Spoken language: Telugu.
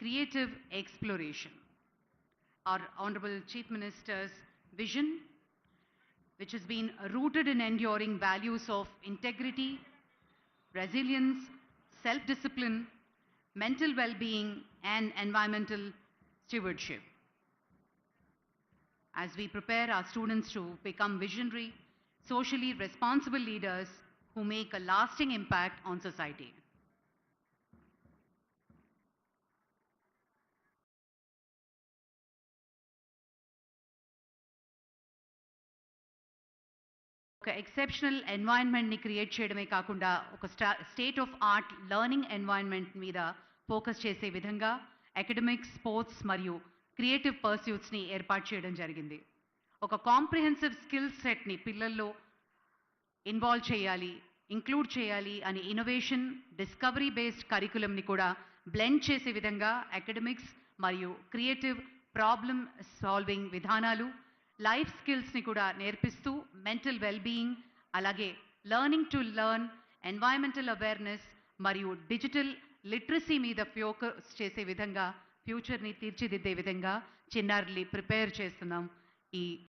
creative exploration. Our Honorable Chief Minister's vision, which has been rooted in enduring values of integrity, resilience, self-discipline, mental well-being, and environmental stewardship. As we prepare our students to become visionary, socially responsible leaders who make a lasting impact on society. ఒక ఎక్సెప్షనల్ ఎన్వైరన్మెంట్ని క్రియేట్ చేయడమే కాకుండా ఒక state of art learning environment మీద ఫోకస్ చేసే విధంగా అకాడమిక్స్, స్పోర్ట్స్ మరియు క్రియేటివ్ పర్స్యూట్స్ని ఏర్పాటు చేయడం జరిగింది. ఒక కాంప్రిహెన్సివ్ స్కిల్ సెట్ని పిల్లల్లో ఇన్వాల్వ్ చేయాలి, ఇంక్లూడ్ చేయాలి అని ఇన్నోవేషన్, డిస్కవరీ బేస్డ్ కరికులంని కూడా బ్లెండ్ చేసే విధంగా అకాడమిక్స్ మరియు క్రియేటివ్ ప్రాబ్లమ్ సాల్వింగ్ విధానాలు, లైఫ్ స్కిల్స్ని కూడా నేర్పిస్తూ మెంటల్ వెల్బీయింగ్, అలాగే learning to learn, environmental awareness మరియు డిజిటల్ లిటరసీ మీద ఫోకస్ చేసే విధంగా ఫ్యూచర్ని తీర్చిదిద్దే విధంగా చిన్నారుల్ని ప్రిపేర్ చేస్తున్నాం ఈ